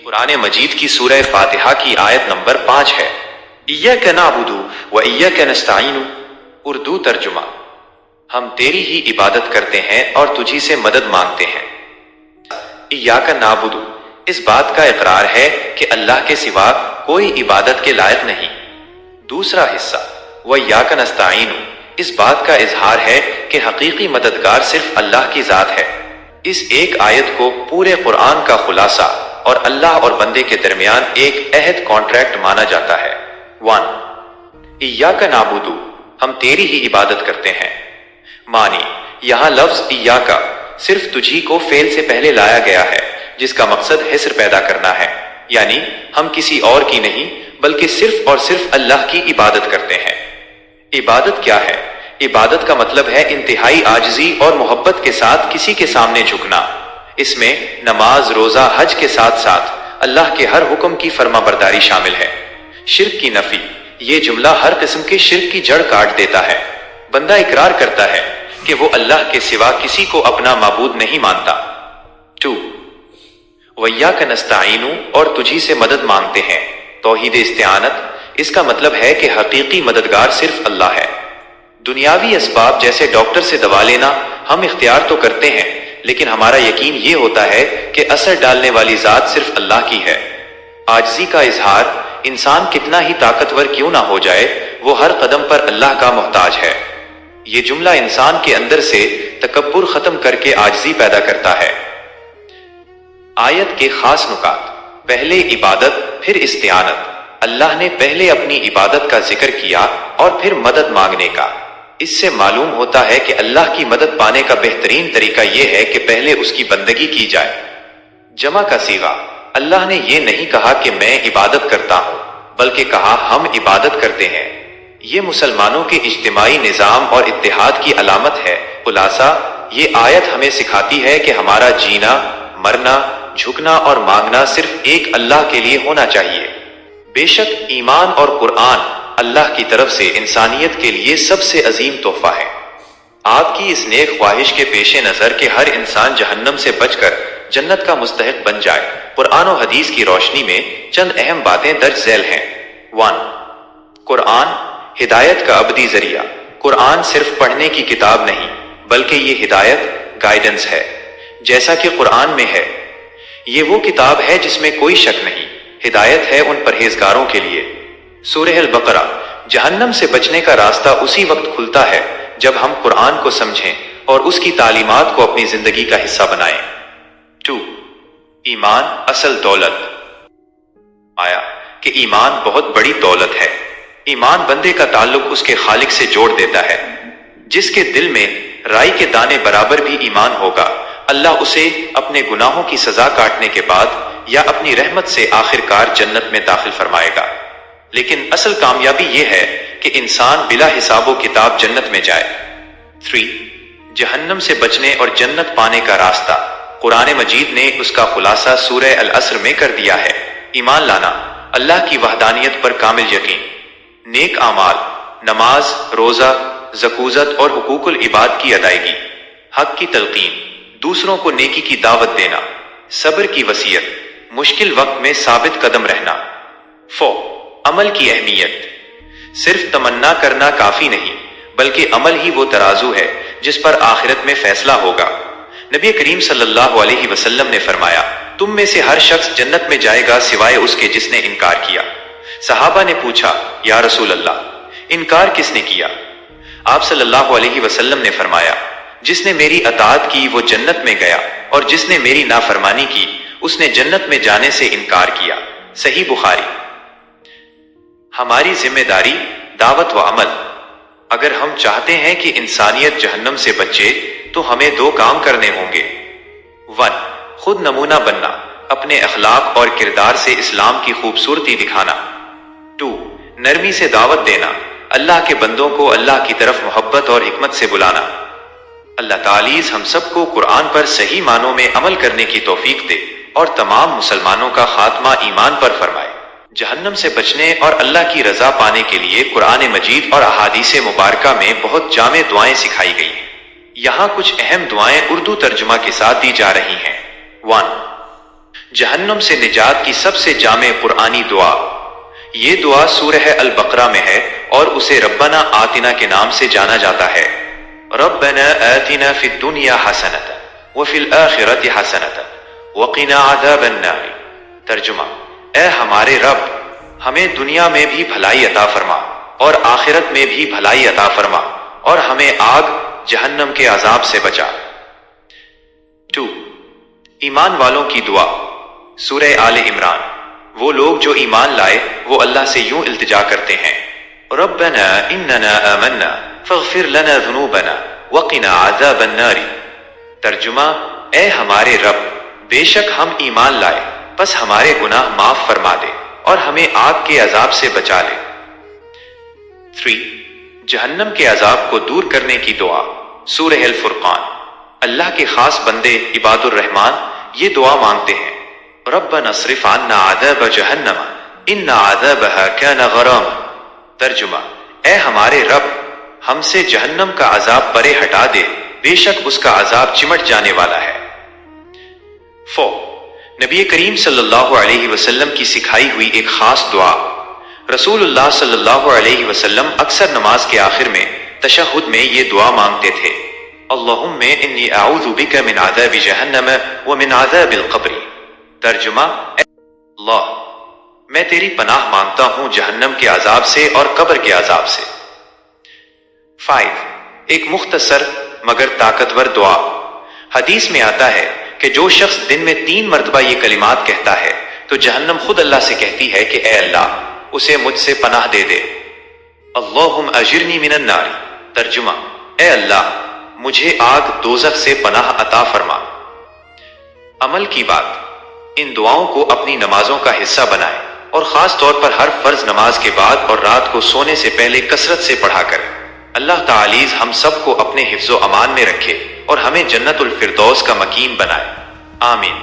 कुरान मजीद की सूरह फातिहा की आयत नंबर 5 है। इय्याक नअबुदु व इय्याक नस्तईन। उर्दू तर्जुमा, हम तेरी ही इबादत करते हैं और तुझी से मदद मांगते हैं। इय्याक नअबुदु, इस बात का इकरार है कि अल्लाह के सिवा कोई इबादत के लायक नहीं। दूसरा हिस्सा व इय्याक नस्तईन, इस बात का इजहार है कि हकीकी मददगार सिर्फ अल्लाह की जात है। इस एक आयत को पूरे कुरान का खुलासा और अल्लाह और बंदे के दरमियान एक अहद कॉन्ट्रैक्ट माना जाता है। 1 इय्याक नअबुदु, हम तेरी ही इबादत करते हैं। मानी, यहाँ लफ्ज इय्याका सिर्फ तुझी को फेल से पहले लाया गया है, जिसका मकसद हिस्र पैदा करना है, यानी हम किसी और की नहीं बल्कि सिर्फ और सिर्फ अल्लाह की इबादत करते हैं। इबादत क्या है? इबादत का मतलब है इंतहाई आजिज़ी और मोहब्बत के साथ किसी के सामने झुकना। इसमें नमाज, रोजा, हज के साथ साथ अल्लाह के हर हुक्म की फर्माबरदारी शामिल है। शिर्क की नफी, ये जुमला हर किस्म के शिर्क की जड़ काट देता है। बंदा इकरार करता है कि वो अल्लाह के सिवा किसी को अपना माबूद नहीं मानता। 2 वइय्याक नस्तईन, और तुझी से मदद मांगते हैं। तौहीद इस्तिआनत, इसका मतलब है कि हकीकी मददगार सिर्फ अल्लाह है। दुनियावी असबाब जैसे डॉक्टर से दवा लेना हम इख्तियार तो करते हैं, लेकिन हमारा यकीन ये होता है कि असर डालने वाली जात सिर्फ अल्लाह की है। आजिज़ी का इजहार, इंसान कितना ही ताकतवर क्यों ना हो जाए, वो हर कदम पर अल्लाह का मोहताज है। ये जुमला इंसान के अंदर से तकब्बुर खत्म करके आजिज़ी पैदा करता है। आयत के खास नुकात, पहले इबादत फिर इस्तिआनत। अल्लाह ने पहले अपनी इबादत का जिक्र किया और फिर मदद मांगने का। इससे मालूम होता है कि अल्लाह की मदद पाने का बेहतरीन तरीका यह है कि पहले उसकी बंदगी की जाए। जमा का सीगा, अल्लाह ने यह नहीं कहा कि मैं इबादत करता हूं, बल्कि कहा हम इबादत करते हैं। ये मुसलमानों के इज्तिमाई निजाम और इत्तेहाद की अलामत है। खुलासा, ये आयत हमें सिखाती है कि हमारा जीना, मरना, झुकना और मांगना सिर्फ एक अल्लाह के लिए होना चाहिए। बेशक ईमान और कुरान अल्लाह की तरफ से इंसानियत के लिए सबसे अजीम तोहफा है। आपकी इस नेक ख्वाहिश के पेश नजर के हर इंसान जहन्नम से बचकर जन्नत का मुस्तहिक बन जाए, कुरान और हदीस की रोशनी में चंद अहम बातें दर्ज झैल हैं। 1 कुरान हिदायत का अबदी जरिया। कुरान सिर्फ पढ़ने की किताब नहीं, बल्कि ये हिदायत, गाइडेंस है। जैसा कि कुरान में है, ये वो किताब है जिसमें कोई शक नहीं, हिदायत है उन परहेजगारों के लिए। सूरह अल-बकरा, जहन्नम से बचने का रास्ता उसी वक्त खुलता है जब हम कुरान को समझें और उसकी तालीमात को अपनी जिंदगी का हिस्सा बनाएं। 2 ईमान असल दौलत। आया कि ईमान बहुत बड़ी दौलत है। ईमान बंदे का ताल्लुक उसके खालिक से जोड़ देता है। जिसके दिल में राई के दाने बराबर भी ईमान होगा, अल्लाह उसे अपने गुनाहों की सजा काटने के बाद या अपनी रहमत से आखिरकार जन्नत में दाखिल फरमाएगा। लेकिन असल कामयाबी यह है कि इंसान बिला हिसाबो किताब जन्नत में जाए। 3 जहन्नम से बचने और जन्नत पाने का रास्ता। कुरान मजीद ने उसका खुलासा सूरह अल असर में कर दिया है। ईमान लाना, अल्लाह की वहदानियत पर कामिल यकीन, नेक आमाल, नमाज, रोजा, ज़कूज़त और हुकूकुल इबाद की अदायगी, हक की तलकीन, दूसरों को नेकी की दावत देना, सब्र की वसीयत, मुश्किल वक्त में साबित कदम रहना। 4 अमल की अहमियत। सिर्फ तमन्ना करना काफी नहीं, बल्कि अमल ही वो तराजू है जिस पर आखिरत में फैसला होगा। नबी करीम सल्लल्लाहु अलैहि वसल्लम ने फरमाया, तुम में से हर शख्स जन्नत में जाएगा सिवाय उसके जिसने इनकार किया। सहाबा ने पूछा, या रसूल अल्लाह, इनकार किसने किया? आप सल्लल्लाहु अलैहि वसल्लम ने फरमाया, जिसने मेरी अताअत की वो जन्नत में गया, और जिसने मेरी नाफरमानी की उसने जन्नत में जाने से इनकार किया। सही बुखारी। हमारी जिम्मेदारी, दावत व अमल। अगर हम चाहते हैं कि इंसानियत जहन्नम से बचे, तो हमें 2 काम करने होंगे। 1 खुद नमूना बनना, अपने अखलाक और किरदार से इस्लाम की खूबसूरती दिखाना। 2 नरमी से दावत देना, अल्लाह के बंदों को अल्लाह की तरफ मोहब्बत और हिकमत से बुलाना। अल्लाह तालीज़ हम सबको कुरान पर सही मानों में अमल करने की तौफीक दे और तमाम मुसलमानों का खात्मा ईमान पर फरमाए। जहन्नम से बचने और अल्लाह की रजा पाने के लिए कुरान मजीद और अहादीस मुबारका में बहुत जामे दुआएं सिखाई गई हैं। यहाँ कुछ अहम दुआएं उर्दू तर्जुमा के साथ दी जा रही हैं। 1 جہنم سے نجات کی سب سے جامع قرآنی دعا یہ دعا سورہ البقرہ میں ہے اور اسے ربنا آتنا کے نام سے جانا جاتا ہے۔ ربنا آتنا فی الدنیا حسنۃ وفی الآخرۃ حسنۃ وقنا عذاب النار۔ ترجمہ: اے ہمارے رب، ہمیں دنیا میں بھی بھلائی عطا فرما اور آخرت میں بھی بھلائی عطا فرما اور ہمیں آگ جہنم کے عذاب سے بچا۔ 2. ایمان والوں کی دعا سورہ آل عمران۔ وہ لوگ جو ایمان لائے وہ اللہ سے یوں التجا کرتے ہیں: ربنا اننا آمنا فاغفر لنا ذنوبنا وقنا عذاب النار۔ ترجمہ: اے ہمارے رب، بے شک ہم ایمان لائے، بس ہمارے گناہ معاف فرما دے اور ہمیں آگ کے عذاب سے بچا لے۔ 3. جہنم کے عذاب کو دور کرنے کی دعا سورہ الفرقان۔ اللہ کے خاص بندے عباد الرحمن یہ دعا مانگتے ہیں: ربنا اصرف عنا عذاب جہنم ان عذابها كان غراما۔ ترجمہ: اے ہمارے رب، ہم سے جہنم کا عذاب پرے ہٹا دے، بے شک اس کا عذاب چمٹ جانے والا ہے۔ 4. نبی کریم صلی اللہ علیہ وسلم کی سکھائی ہوئی ایک خاص دعا۔ رسول اللہ صلی اللہ علیہ وسلم اکثر نماز کے آخر میں تشہد میں یہ دعا مانگتے تھے: اللہم انی اعوذ بک من عذاب جہنم ومن عذاب القبر۔ ترجمہ: اے اللہ، میں تیری پناہ مانگتا ہوں جہنم کے عذاب سے اور قبر کے عذاب سے۔ 5. ایک مختصر مگر طاقتور دعا۔ حدیث میں آتا ہے کہ جو شخص دن میں 3 مرتبہ یہ کلمات کہتا ہے تو جہنم خود اللہ سے کہتی ہے کہ اے اللہ، اسے مجھ سے پناہ دے دے۔ اللہم اجرنی من النار۔ ترجمہ: اے اللہ، مجھے آگ دوزخ سے پناہ عطا فرما۔ عمل کی بات: ان دعاؤں کو اپنی نمازوں کا حصہ بنائیں اور خاص طور پر ہر فرض نماز کے بعد اور رات کو سونے سے پہلے کثرت سے پڑھا کریں۔ اللہ تعالی ہم سب کو اپنے حفظ و امان میں رکھے اور ہمیں جنت الفردوس کا مکین بنائے۔ آمین۔